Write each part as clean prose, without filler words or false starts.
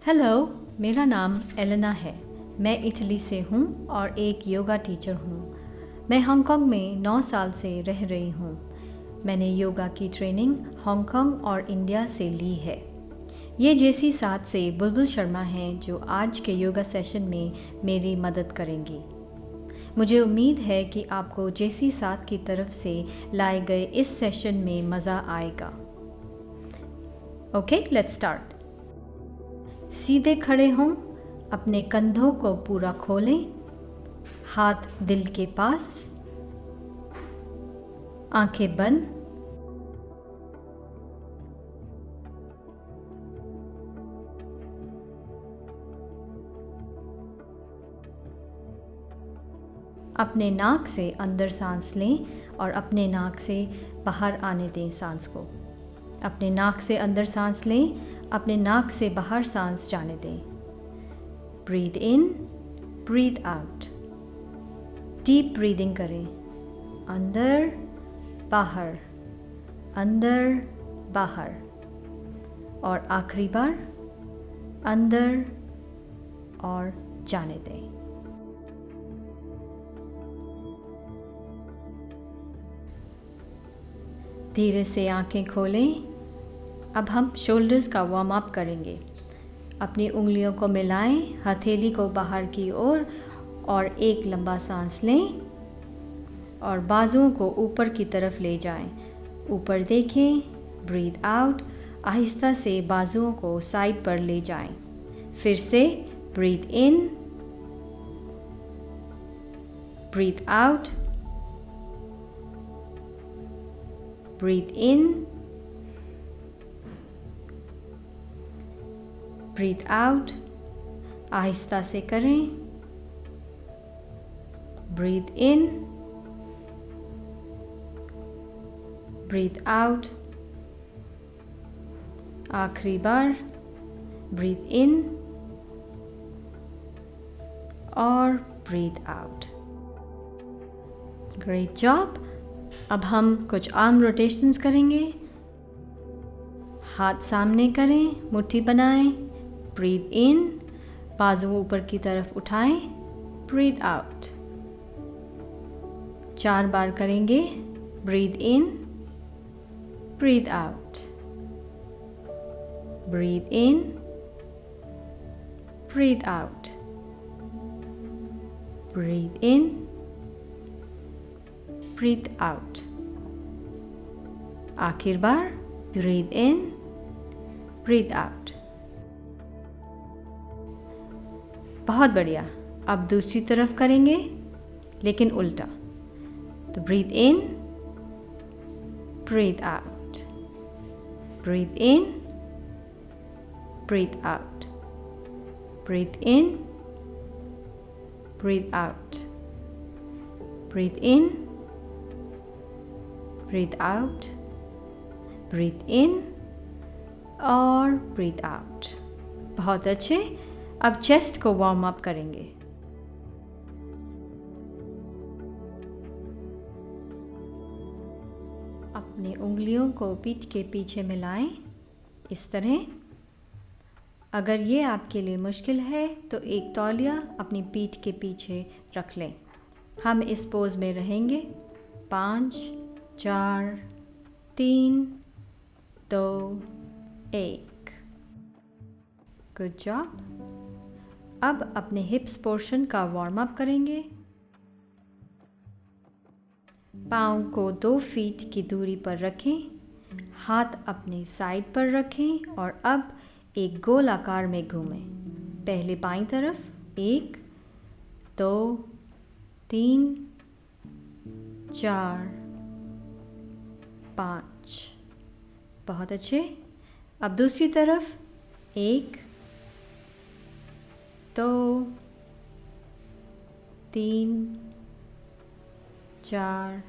Hello, मेरा नाम Elena है। मैं इटली से हूँ और एक योगा टीचर हूँ। मैं हांगकांग में 9 साल से रह रही हूँ। मैंने योगा की ट्रेनिंग हांगकांग और इंडिया से ली है। ये जेसी साथ से बुलबुल शर्मा हैं जो आज के योगा सेशन में मेरी मदद करेंगी। मुझे उम्मीद है कि आपको जेसी साथ की तरफ से लाए गए इस सेशन में मज़ा आएगा। Okay, let's start. सीधे खड़े हों, अपने कंधों को पूरा खोलें, हाथ दिल के पास, आंखें बंद। अपने नाक से अंदर सांस लें और अपने नाक से बाहर आने दें सांस को। अपने नाक से अंदर सांस लें, अपने नाक से बाहर सांस जाने दें। Breathe in, breathe out. Deep breathing करें, अंदर बाहर, अंदर बाहर। और आखिरी बार अंदर और जाने दें। धीरे से आंखें खोलें। अब हम शोल्डर्स का वार्म अप करेंगे। अपनी उंगलियों को मिलाएं, हथेली को बाहर की ओर और एक लंबा सांस लें और बाजुओं को ऊपर की तरफ ले जाएं। ऊपर देखें, ब्रीथ आउट। आहिस्ता से बाजुओं को साइड पर ले जाएं। फिर से breathe in, breathe out, breathe in, breathe out. आहिस्ता से करें। Breathe in, breathe out. आखिरी बार ब्रीथ इन और ब्रीथ आउट। Great job. अब हम कुछ आर्म रोटेशंस करेंगे। हाथ सामने करें, मुट्ठी बनाएं। ब्रीथ इन, बाजू ऊपर की तरफ उठाएं। Breathe out. 4 बार करेंगे। Breathe in, breathe out, breathe in, breathe out, breathe in, breathe out. आखिर बार ब्रीथ इन, ब्रीथ आउट। बहुत बढ़िया। अब दूसरी तरफ करेंगे लेकिन उल्टा। तो breathe in, breathe out, breathe in, breathe out, breathe in, breathe out, breathe in, breathe out, breathe इन और ब्रीथ आउट। बहुत अच्छे। अब चेस्ट को वार्म अप करेंगे। अपनी उंगलियों को पीठ के पीछे मिलाएं, इस तरह। अगर ये आपके लिए मुश्किल है तो एक तौलिया अपनी पीठ के पीछे रख लें। हम इस पोज में रहेंगे। 5, 4, 3, 2, 1। Good job. अब अपने हिप्स पोर्शन का वार्म अप करेंगे। पाँव को 2 फीट की दूरी पर रखें। हाथ अपने साइड पर रखें और अब एक गोल आकार में घूमें। पहले बाईं तरफ, 1, 2, 3, 4, 5। बहुत अच्छे। अब दूसरी तरफ, 1, 2, 3, 4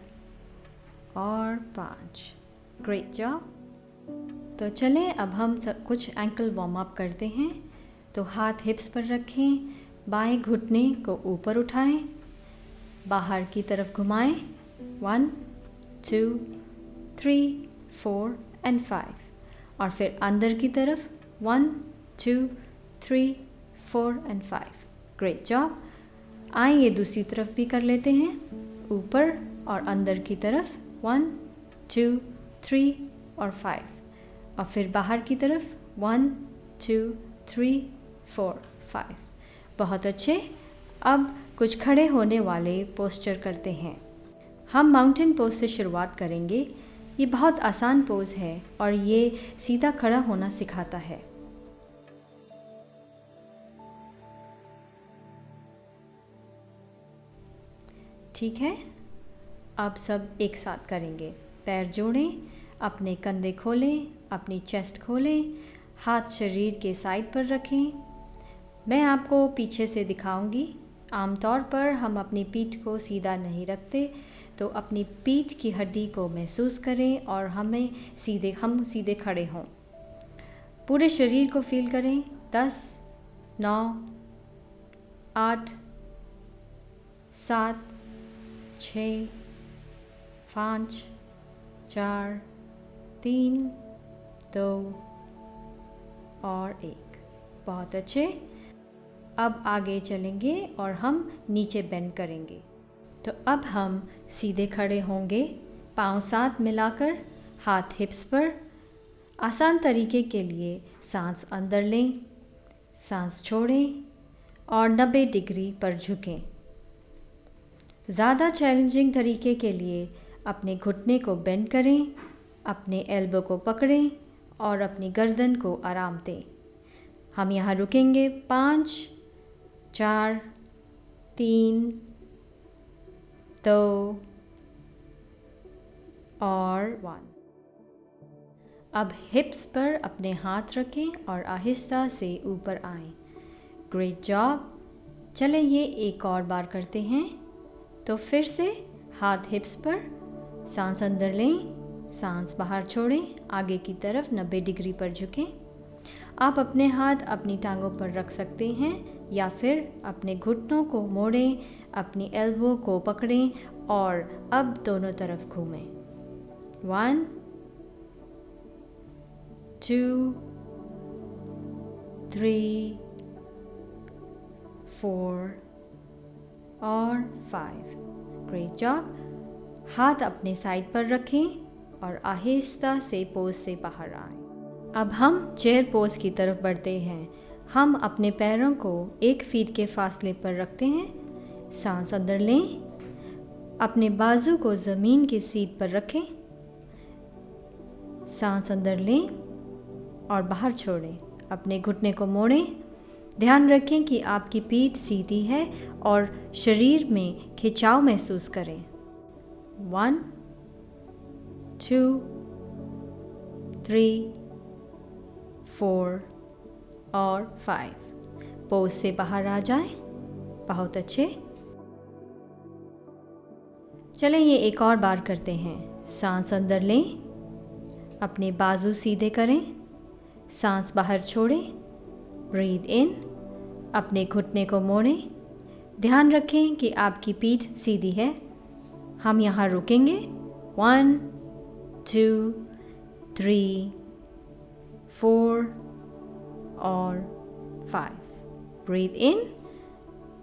और 5। Great job. तो चलें अब हम कुछ एंकल वार्म अप करते हैं। तो हाथ हिप्स पर रखें, बाएं घुटने को ऊपर उठाएं, बाहर की तरफ घुमाएं। 1, 2, 3, 4 एंड 5। और फिर अंदर की तरफ 1, 2, 3, 4 एंड 5। Great job. आइए ये दूसरी तरफ भी कर लेते हैं, ऊपर और अंदर की तरफ 1, 2, 3 और 5, और फिर बाहर की तरफ 1, 2, 3, 4, 5। बहुत अच्छे। अब कुछ खड़े होने वाले पोस्चर करते हैं। हम माउंटेन पोज से शुरुआत करेंगे। ये बहुत आसान पोज है और ये सीधा खड़ा होना सिखाता है। ठीक है, अब सब एक साथ करेंगे। पैर जोड़ें, अपने कंधे खोलें, अपनी चेस्ट खोलें, हाथ शरीर के साइड पर रखें। मैं आपको पीछे से दिखाऊंगी। आमतौर पर हम अपनी पीठ को सीधा नहीं रखते, तो अपनी पीठ की हड्डी को महसूस करें और हम सीधे खड़े हों। पूरे शरीर को फील करें। 10, 9, 8, 7, 6, 5, 4, 3, 2 और 1। बहुत अच्छे। अब आगे चलेंगे और हम नीचे बेंड करेंगे। तो अब हम सीधे खड़े होंगे, पाँव साथ मिलाकर, हाथ हिप्स पर। आसान तरीके के लिए सांस अंदर लें, सांस छोड़ें और 90 डिग्री पर झुकें। ज़्यादा चैलेंजिंग तरीके के लिए अपने घुटने को बेंड करें, अपने एल्बो को पकड़ें और अपनी गर्दन को आराम दें। हम यहाँ रुकेंगे। 5, 4, 3, 2 और 1। अब हिप्स पर अपने हाथ रखें और आहिस्ता से ऊपर आएं। Great job. चलें ये एक और बार करते हैं। तो फिर से हाथ हिप्स पर, सांस अंदर लें, सांस बाहर छोड़ें, आगे की तरफ 90 डिग्री पर झुकें। आप अपने हाथ अपनी टांगों पर रख सकते हैं या फिर अपने घुटनों को मोड़ें, अपनी एल्बो को पकड़ें और अब दोनों तरफ घूमें। 1, 2, 3, 4 और 5। Great job. हाथ अपने साइड पर रखें और आहिस्ता से पोज से बाहर आएं। अब हम चेयर पोज की तरफ बढ़ते हैं। हम अपने पैरों को 1 फीट के फासले पर रखते हैं। सांस अंदर लें, अपने बाजू को ज़मीन की सीट पर रखें, सांस अंदर लें और बाहर छोड़ें। अपने घुटने को मोड़ें। ध्यान रखें कि आपकी पीठ सीधी है और शरीर में खिंचाव महसूस करें। 1, 2, 3, 4 और 5। पोज से बाहर आ जाएं। बहुत अच्छे। चलें ये एक और बार करते हैं। सांस अंदर लें, अपने बाजू सीधे करें, सांस बाहर छोड़ें। ब्रीद इन, अपने घुटने को मोड़ें। ध्यान रखें कि आपकी पीठ सीधी है। हम यहाँ रुकेंगे। 1, 2, 3, 4 और 5। ब्रीद इन,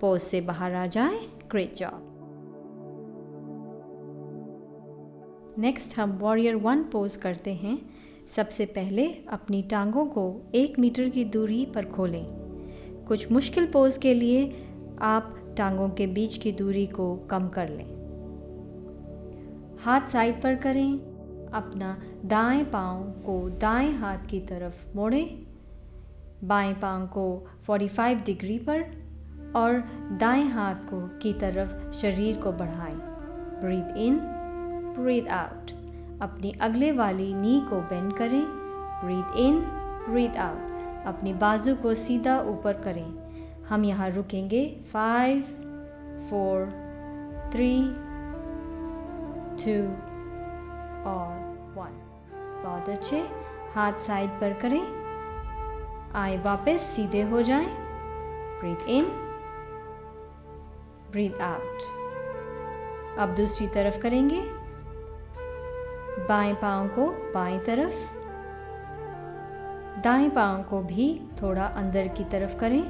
पोज से बाहर आ जाएं। Great job. नेक्स्ट हम वॉरियर 1 पोज करते हैं। सबसे पहले अपनी टांगों को 1 मीटर की दूरी पर खोलें। कुछ मुश्किल पोज के लिए आप टांगों के बीच की दूरी को कम कर लें। हाथ साइड पर करें। अपना दाएं पाँव को दाएं हाथ की तरफ मोड़ें, बाएं पाँव को 45 डिग्री पर और दाएं हाथ को की तरफ शरीर को बढ़ाएं। Breathe in, breathe out. अपनी अगले वाली नी को बेंड करें। Breathe in, breathe out. अपनी बाजू को सीधा ऊपर करें। हम यहाँ रुकेंगे। 5, 4, 3, 2 और 1। बहुत अच्छे। हाथ साइड पर करें। आए वापस सीधे हो जाएं। Breathe in, breathe out. अब दूसरी तरफ करेंगे। बाएं पाँव को बाएं तरफ, दाएं पाँव को भी थोड़ा अंदर की तरफ करें।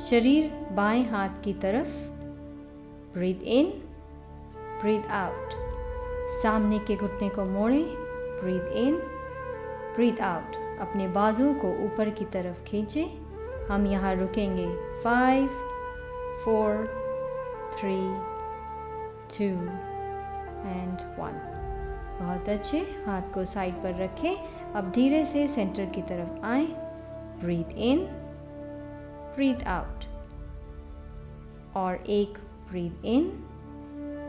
शरीर बाएं हाथ की तरफ। Breathe in, breathe out. सामने के घुटने को मोड़ें। Breathe in, breathe out. अपने बाजुओं को ऊपर की तरफ खींचें। हम यहाँ रुकेंगे। 5, 4, 3, 2 एंड 1। बहुत अच्छे। हाथ को साइड पर रखें। अब धीरे से सेंटर की तरफ आएं। Breathe in, breathe out. और एक ब्रीथ इन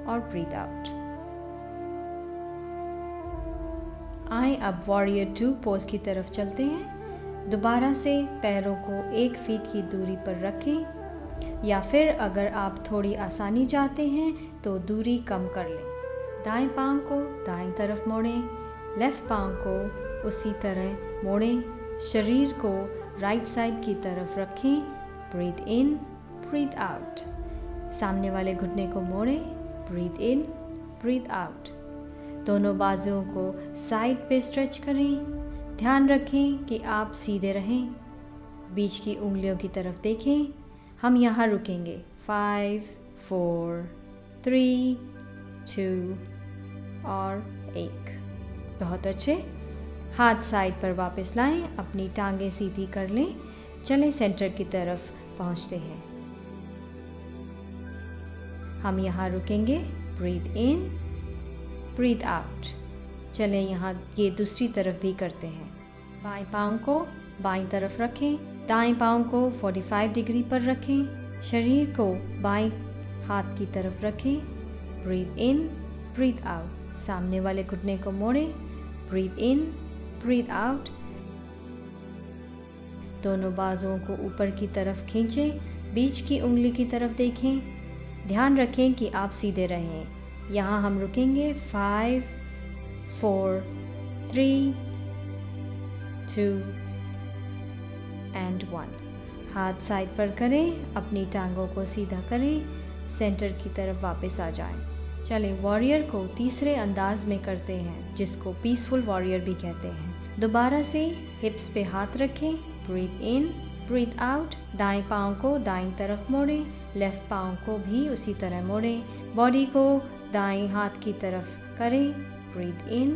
और ब्रीथ आउट। आए अब वॉरियर 2 पोज की तरफ चलते हैं। दोबारा से पैरों को 1 फीट की दूरी पर रखें, या फिर अगर आप थोड़ी आसानी चाहते हैं तो दूरी कम कर लें। दाएं पाँव को दाएं तरफ मोड़ें, लेफ़्ट पाँव को उसी तरह मोड़ें। शरीर को राइट साइड की तरफ रखें। Breathe in, breathe out. सामने वाले घुटने को मोड़ें। Breathe in, breathe out. दोनों बाजुओं को साइड पे स्ट्रेच करें। ध्यान रखें कि आप सीधे रहें। बीच की उंगलियों की तरफ देखें। हम यहाँ रुकेंगे। 5, 4, 3, 2 और 1। बहुत अच्छे। हाथ साइड पर वापस लाएं। अपनी टांगें सीधी कर लें। चलें सेंटर की तरफ पहुँचते हैं। हम यहाँ रुकेंगे। Breathe in, breathe out. चलें यहाँ ये दूसरी तरफ भी करते हैं। बाएं पाँव को बाईं तरफ रखें। दाएं पाँव को 45 डिग्री पर रखें। शरीर को बाएं हाथ की तरफ रखें। Breathe in, breathe out. सामने वाले घुटने को मोड़ें। Breathe in, breathe out. दोनों बाजुओं को ऊपर की तरफ खींचें। बीच की उंगली की तरफ देखें। ध्यान रखें कि आप सीधे रहें। यहाँ हम रुकेंगे। 5, 4, 3, 2 एंड 1। हाथ साइड पर करें। अपनी टांगों को सीधा करें। सेंटर की तरफ वापस आ जाएं। चलें वॉरियर को तीसरे अंदाज में करते हैं, जिसको पीसफुल वॉरियर भी कहते हैं। दोबारा से हिप्स पे हाथ रखें। Breathe in, breathe out. दाएं पाँव को दाईं तरफ मोड़ें। लेफ़्ट पाँव को भी उसी तरह मोड़ें। बॉडी को दाएं हाथ की तरफ करें। Breathe in,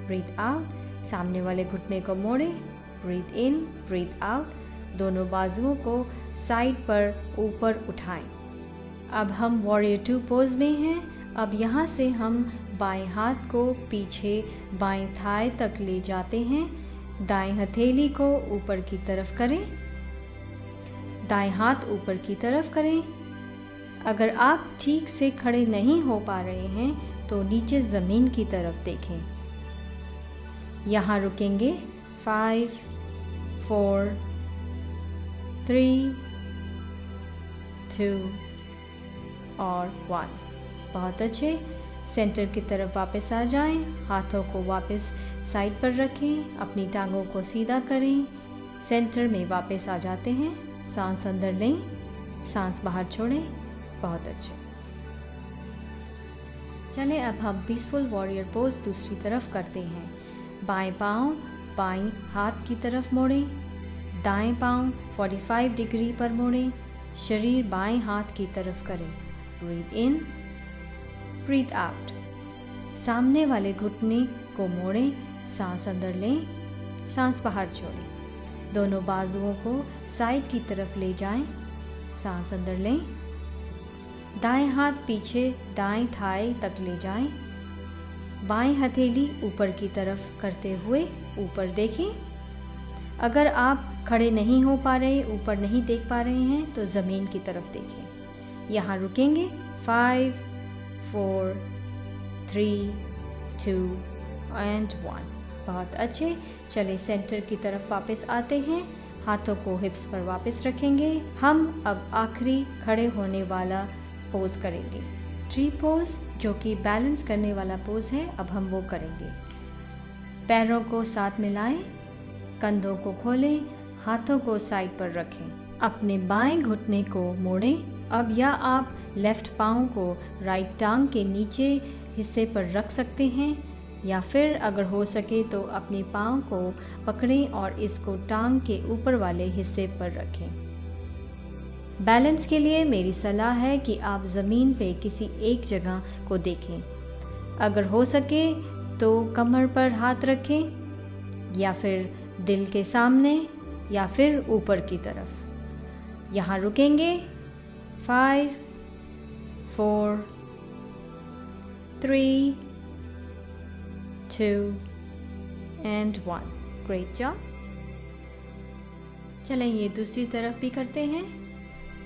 breathe out. सामने वाले घुटने को मोड़ें। Breathe in, breathe out. दोनों बाजुओं को साइड पर ऊपर उठाएं। अब हम वॉरियर 2 पोज में हैं। अब यहाँ से हम बाएं हाथ को पीछे बाएं थाई तक ले जाते हैं। दाएं हथेली को ऊपर की तरफ करें। दाएं हाथ ऊपर की तरफ करें। अगर आप ठीक से खड़े नहीं हो पा रहे हैं तो नीचे ज़मीन की तरफ देखें। यहाँ रुकेंगे। 5, 4, 3, 2 और 1। बहुत अच्छे। सेंटर की तरफ वापस आ जाएं। हाथों को वापस साइड पर रखें। अपनी टांगों को सीधा करें। सेंटर में वापस आ जाते हैं। सांस अंदर लें, सांस बाहर छोड़ें। बहुत अच्छे। चलें अब हम पीसफुल वॉरियर पोज दूसरी तरफ करते हैं। बाएं पाँव बाएं हाथ की तरफ मोड़ें। दाएं पाँव 45 डिग्री पर मोड़ें। शरीर बाएं हाथ की तरफ करें। Breathe in, breathe out. सामने वाले घुटने को मोड़ें। सांस अंदर लें, सांस बाहर छोड़ें। दोनों बाजुओं को साइड की तरफ ले जाएं। सांस अंदर लें। दाएं हाथ पीछे दाएं थाई तक ले जाएं। बाएं हथेली ऊपर की तरफ करते हुए ऊपर देखें। अगर आप खड़े नहीं हो पा रहे, ऊपर नहीं देख पा रहे हैं तो ज़मीन की तरफ देखें। यहाँ रुकेंगे। 5, 4, 3, 2 एंड 1। बहुत अच्छे। चलिए सेंटर की तरफ वापस आते हैं। हाथों को हिप्स पर वापस रखेंगे। हम अब आखिरी खड़े होने वाला पोज करेंगे। ट्री पोज, जो कि बैलेंस करने वाला पोज है। अब हम वो करेंगे। पैरों को साथ मिलाएं, कंधों को खोलें, हाथों को साइड पर रखें। अपने बाएं घुटने को मोड़ें। अब या आप लेफ्ट पाँव को राइट टांग के नीचे हिस्से पर रख सकते हैं, या फिर अगर हो सके तो अपने पाँव को पकड़ें और इसको टांग के ऊपर वाले हिस्से पर रखें। बैलेंस के लिए मेरी सलाह है कि आप ज़मीन पे किसी एक जगह को देखें। अगर हो सके तो कमर पर हाथ रखें या फिर दिल के सामने या फिर ऊपर की तरफ। यहाँ रुकेंगे। 5 4 3 2 and 1। Great job. चलें ये दूसरी तरफ भी करते हैं।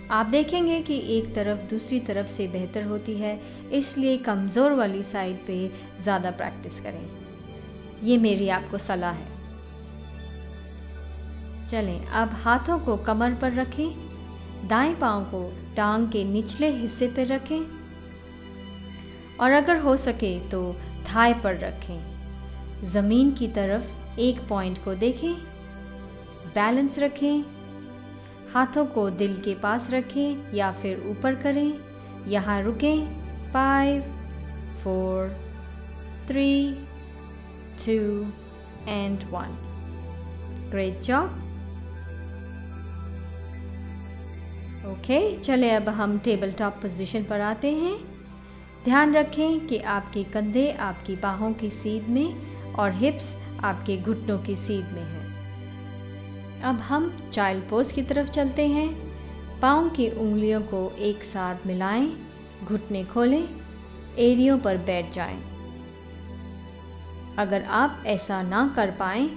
आप देखेंगे कि एक तरफ दूसरी तरफ से बेहतर होती है, इसलिए कमज़ोर वाली साइड पे ज़्यादा प्रैक्टिस करें। ये मेरी आपको सलाह है। चलें अब हाथों को कमर पर रखें, दाएं पाँव को टांग के निचले हिस्से पर रखें और अगर हो सके तो थाई पर रखें। ज़मीन की तरफ एक पॉइंट को देखें, बैलेंस रखें, हाथों को दिल के पास रखें या फिर ऊपर करें। यहाँ रुकें। 5 4 3 2 and 1। Great job. ओके, चले अब हम टेबल टॉप पोजीशन पर आते हैं। ध्यान रखें कि आपके कंधे आपकी बाहों की सीध में और हिप्स आपके घुटनों की सीध में हैं। अब हम चाइल्ड पोज की तरफ चलते हैं। पाँव की उंगलियों को एक साथ मिलाएं, घुटने खोलें, एड़ियों पर बैठ जाएं। अगर आप ऐसा ना कर पाएं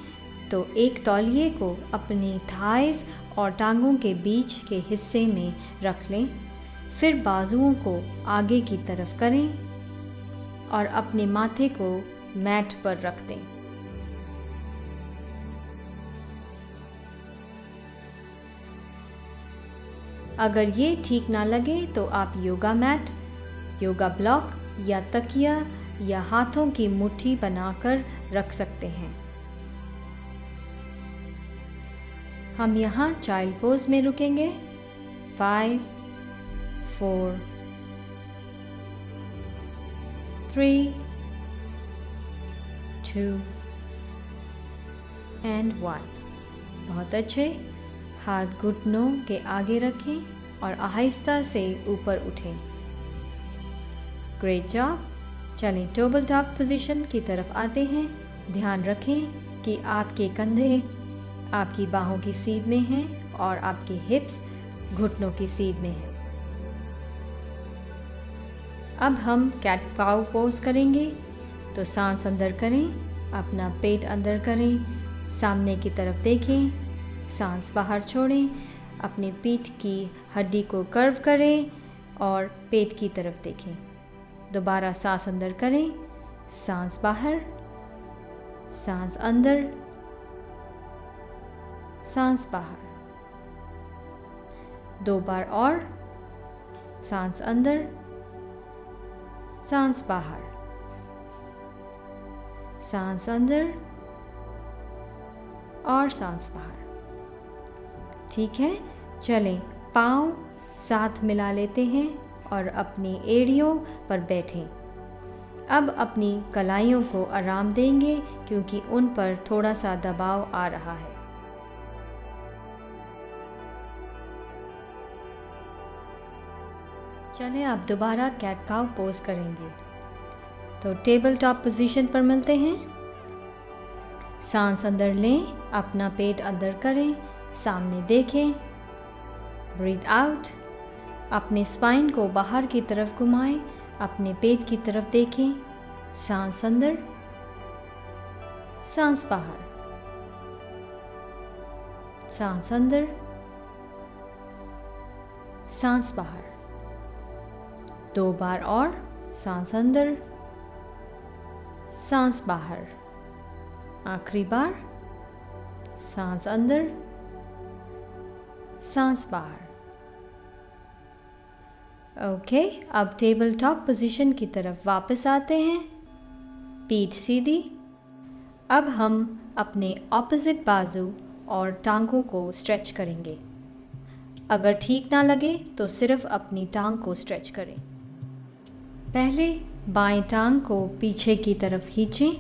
तो एक तौलिए को अपनी थाइस और टांगों के बीच के हिस्से में रख लें, फिर बाजुओं को आगे की तरफ करें और अपने माथे को मैट पर रख दें। अगर ये ठीक ना लगे तो आप योगा मैट, योगा ब्लॉक या तकिया या हाथों की मुट्ठी बनाकर रख सकते हैं। हम यहाँ चाइल्ड पोज में रुकेंगे। 5 4 3 2 and 1। बहुत अच्छे। हाथ घुटनों के आगे रखें और आहिस्ता से ऊपर उठें। Great job. चलें टेबल टॉप पोजीशन की तरफ आते हैं। ध्यान रखें कि आपके कंधे आपकी बाहों की सीध में हैं और आपके हिप्स घुटनों की सीध में हैं। अब हम कैट काउ पोज करेंगे। तो सांस अंदर करें, अपना पेट अंदर करें, सामने की तरफ देखें, सांस बाहर छोड़ें, अपनी पीठ की हड्डी को कर्व करें और पेट की तरफ देखें। दोबारा सांस अंदर करें, सांस बाहर, सांस अंदर, सांस बाहर। 2 बार और। सांस अंदर, सांस बाहर, सांस अंदर और सांस बाहर। ठीक है, चलें पाँव साथ मिला लेते हैं और अपनी एड़ियों पर बैठें। अब अपनी कलाइयों को आराम देंगे क्योंकि उन पर थोड़ा सा दबाव आ रहा है। चलें अब दोबारा कैट काउ पोज करेंगे। तो टेबल टॉप पोजीशन पर मिलते हैं। सांस अंदर लें, अपना पेट अंदर करें, सामने देखें, ब्रीथ आउट। अपने स्पाइन को बाहर की तरफ घुमाएं, अपने पेट की तरफ देखें, सांस अंदर, सांस बाहर, सांस अंदर, सांस बाहर। 2 बार और। सांस अंदर, सांस बाहर, आखिरी बार, सांस अंदर, सांस बाहर। ओके, अब टेबल टॉप पोजीशन की तरफ वापस आते हैं। पीठ सीधी। अब हम अपने ऑपोजिट बाजू और टांगों को स्ट्रेच करेंगे। अगर ठीक ना लगे तो सिर्फ अपनी टांग को स्ट्रेच करें। पहले बाएं टांग को पीछे की तरफ खींचें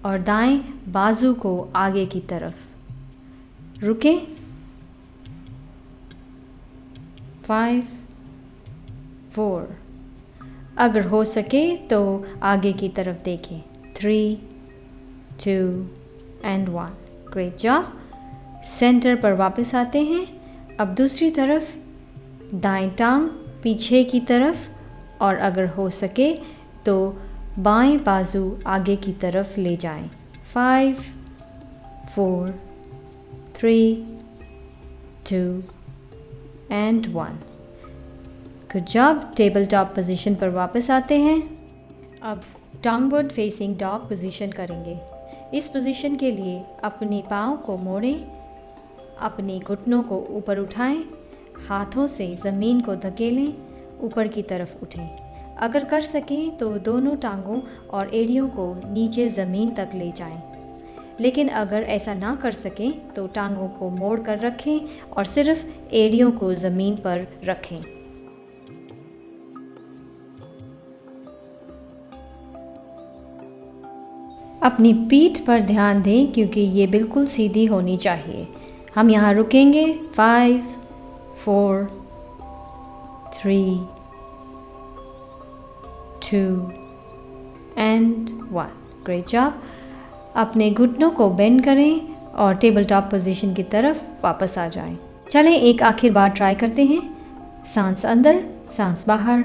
और दाएं बाजू को आगे की तरफ। रुकें। 5, 4, अगर हो सके तो आगे की तरफ देखें। 3, 2 एंड 1। Great job. सेंटर पर वापस आते हैं। अब दूसरी तरफ, दाएं टांग पीछे की तरफ और अगर हो सके तो बाएं बाजू आगे की तरफ ले जाएं। 5, 4, 3, 2 and 1। Good job. Table top position पर वापस आते हैं। अब डाउनवर्ड फेसिंग डॉग पोजीशन करेंगे। इस पोजीशन के लिए अपनी पाँव को मोड़ें, अपने घुटनों को ऊपर उठाएं, हाथों से ज़मीन को धकेलें, ऊपर की तरफ उठें। अगर कर सकें तो दोनों टांगों और एड़ियों को नीचे ज़मीन तक ले जाएं। लेकिन अगर ऐसा ना कर सकें तो टांगों को मोड़ कर रखें और सिर्फ एड़ियों को ज़मीन पर रखें। अपनी पीठ पर ध्यान दें क्योंकि ये बिल्कुल सीधी होनी चाहिए। हम यहाँ रुकेंगे। 5, 4, 3, 2 एंड 1। Great job. अपने घुटनों को बेंड करें और टेबल टॉप पोजीशन की तरफ वापस आ जाएं। चलें एक आखिर बार ट्राई करते हैं। सांस अंदर, सांस बाहर।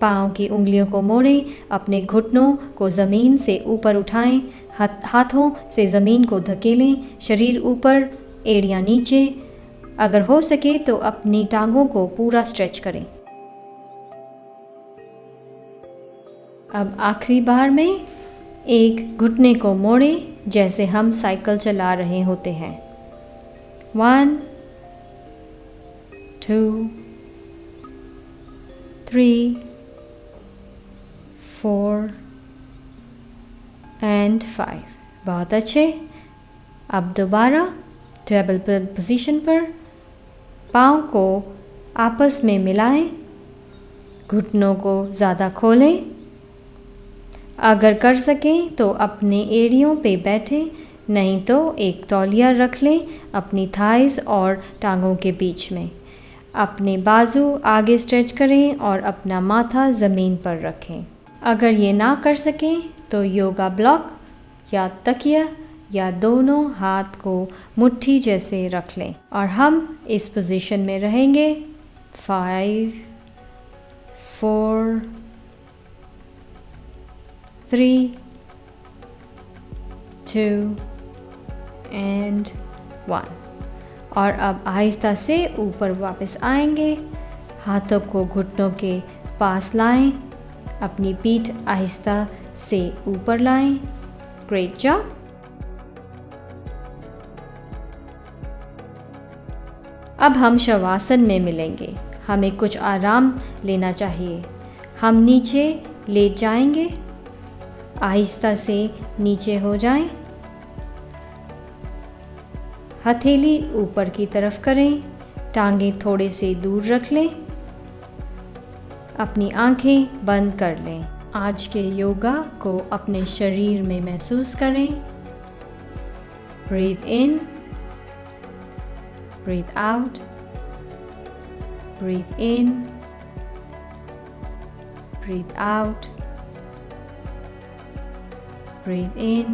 पाँव की उंगलियों को मोड़ें, अपने घुटनों को ज़मीन से ऊपर उठाएं, हाथों से ज़मीन को धकेलें, शरीर ऊपर, एड़ियाँ नीचे। अगर हो सके तो अपनी टांगों को पूरा स्ट्रेच करें। अब आखिरी बार में एक घुटने को मोड़ें जैसे हम साइकिल चला रहे होते हैं। 1, 2, 3, 4 एंड 5। बहुत अच्छे। अब दोबारा टेबल पोजीशन पर पाँव को आपस में मिलाएं, घुटनों को ज़्यादा खोलें। अगर कर सकें तो अपने एड़ियों पे बैठें, नहीं तो एक तौलिया रख लें अपनी थाइस और टांगों के बीच में। अपने बाजू आगे स्ट्रेच करें और अपना माथा ज़मीन पर रखें। अगर ये ना कर सकें तो योगा ब्लॉक या तकिया या दोनों हाथ को मुट्ठी जैसे रख लें और हम इस पोजीशन में रहेंगे। 5, 4, 3, 2 एंड 1। और अब आहिस्ता से ऊपर वापस आएंगे। हाथों को घुटनों के पास लाएं, अपनी पीठ आहिस्ता से ऊपर लाएं। Great job. अब हम शवासन में मिलेंगे। हमें कुछ आराम लेना चाहिए। हम नीचे लेट जाएंगे, आहिस्ता से नीचे हो जाएं। हथेली ऊपर की तरफ करें, टांगें थोड़े से दूर रख लें, अपनी आंखें बंद कर लें। आज के योगा को अपने शरीर में महसूस करें। Breathe in, breathe out, breathe in, breathe out, breathe in,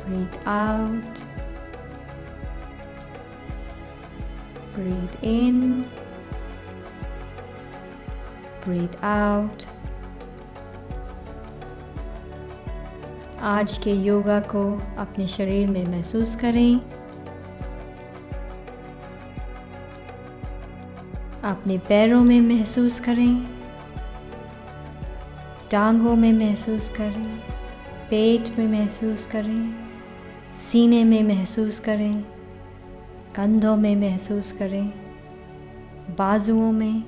breathe out, breathe in, breathe out। आज के योगा को अपने शरीर में महसूस करें। अपने पैरों में महसूस करें, टांगों में महसूस करें, पेट में महसूस करें, सीने में महसूस करें, कंधों में महसूस करें, बाजुओं में,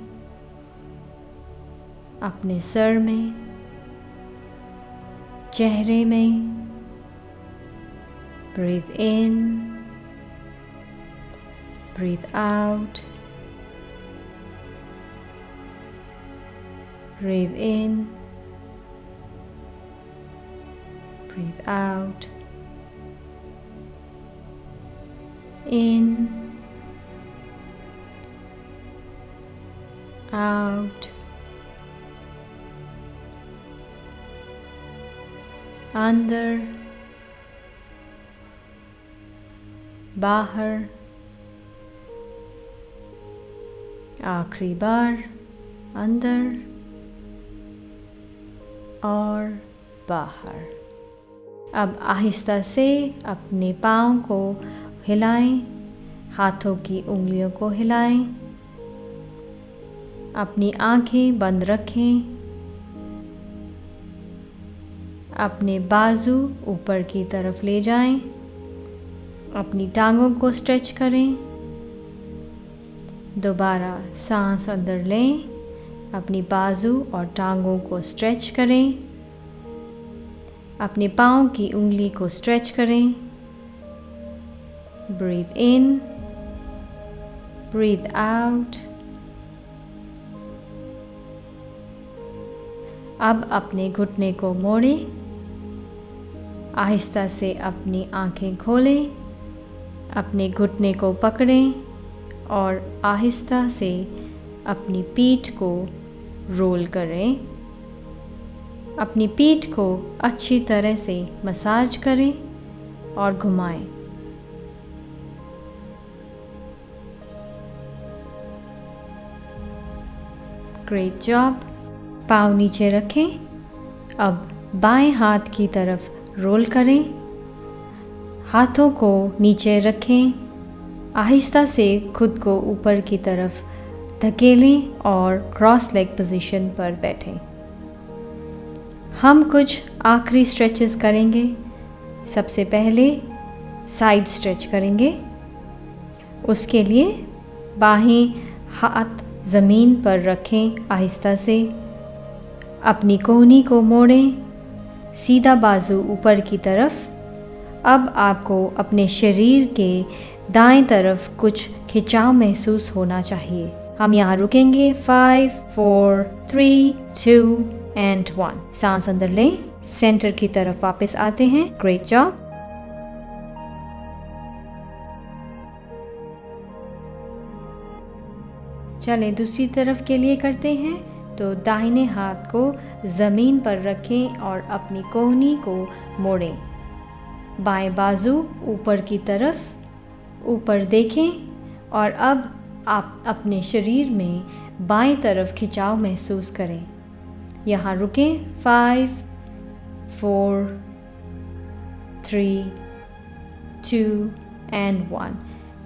अपने सर में, चेहरे में। Breathe in, breathe out, breathe in, breathe out, in, out, अंदर, बाहर, आखिरी बार अंदर और बाहर। अब आहिस्ता से अपने पाँव को हिलाएं, हाथों की उंगलियों को हिलाएं, अपनी आंखें बंद रखें, अपने बाजू ऊपर की तरफ ले जाएं, अपनी टांगों को स्ट्रेच करें, दोबारा सांस अंदर लें, अपनी बाजू और टांगों को स्ट्रेच करें, अपने पाँव की उंगली को स्ट्रेच करें, ब्रीथ इन, ब्रीथ आउट। अब अपने घुटने को मोड़ें, आहिस्ता से अपनी आंखें खोलें, अपने घुटने को पकड़ें और आहिस्ता से अपनी पीठ को रोल करें। अपनी पीठ को अच्छी तरह से मसाज करें और घुमाएं। Great job. पाँव नीचे रखें। अब बाएं हाथ की तरफ रोल करें, हाथों को नीचे रखें, आहिस्ता से खुद को ऊपर की तरफ धकेलें और क्रॉस लेग पोजीशन पर बैठें। हम कुछ आखिरी स्ट्रेचेस करेंगे। सबसे पहले साइड स्ट्रेच करेंगे। उसके लिए बाहें हाथ ज़मीन पर रखें, आहिस्ता से अपनी कोहनी को मोड़ें, सीधा बाजू ऊपर की तरफ। अब आपको अपने शरीर के दाएं तरफ कुछ खिंचाव महसूस होना चाहिए। हम यहाँ रुकेंगे। 5, 4, 3, 2 एंड 1। सांस अंदर लें, सेंटर की तरफ वापस आते हैं। Great job. चलें दूसरी तरफ के लिए करते हैं। तो दाहिने हाथ को ज़मीन पर रखें और अपनी कोहनी को मोड़ें। बाएं बाजू ऊपर की तरफ ऊपर देखें और अब आप अपने शरीर में बाएं तरफ खिंचाव महसूस करें। यहाँ रुकें। 5, 4, 3, 2 एंड 1।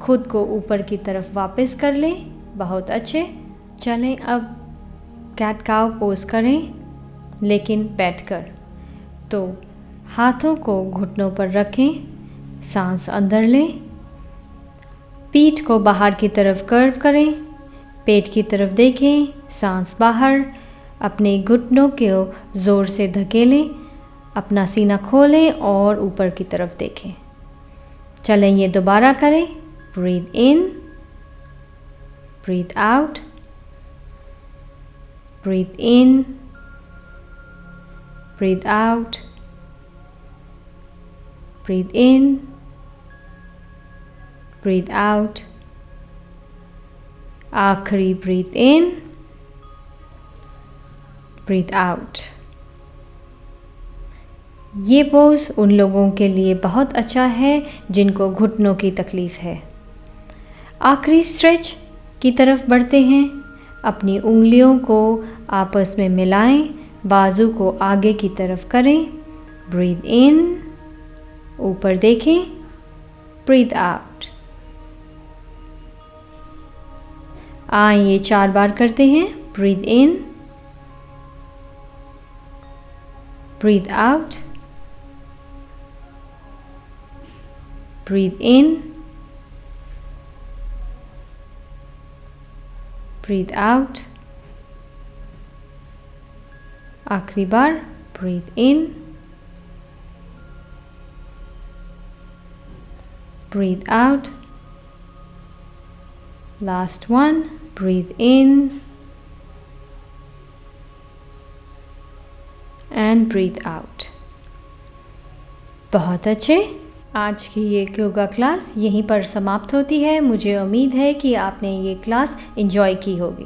खुद को ऊपर की तरफ वापस कर लें। बहुत अच्छे। चलें अब कैट काउ पोज करें, लेकिन बैठकर। तो हाथों को घुटनों पर रखें, सांस अंदर लें, पीठ को बाहर की तरफ कर्व करें, पेट की तरफ देखें, सांस बाहर, अपने घुटनों को ज़ोर से धकेलें, अपना सीना खोलें और ऊपर की तरफ देखें। चलें ये दोबारा करें। Breathe in, breathe out, breathe in, breathe out, breathe in, breathe out। आखिरी breathe in, breathe out। ये पोज उन लोगों के लिए बहुत अच्छा है जिनको घुटनों की तकलीफ़ है। आखिरी स्ट्रेच की तरफ बढ़ते हैं। अपनी उंगलियों को आपस में मिलाएं, बाजू को आगे की तरफ करें। ब्रीथ इन, ऊपर देखें, ब्रीथ आउट। ये 4 बार करते हैं। Breathe in, breathe out, breathe in, breathe out. आखिरी बार breathe in, breathe out. Last one, breathe in and breathe out. बहुत अच्छे। आज की ये योगा क्लास यहीं पर समाप्त होती है। मुझे उम्मीद है कि आपने ये क्लास एंजॉय की होगी।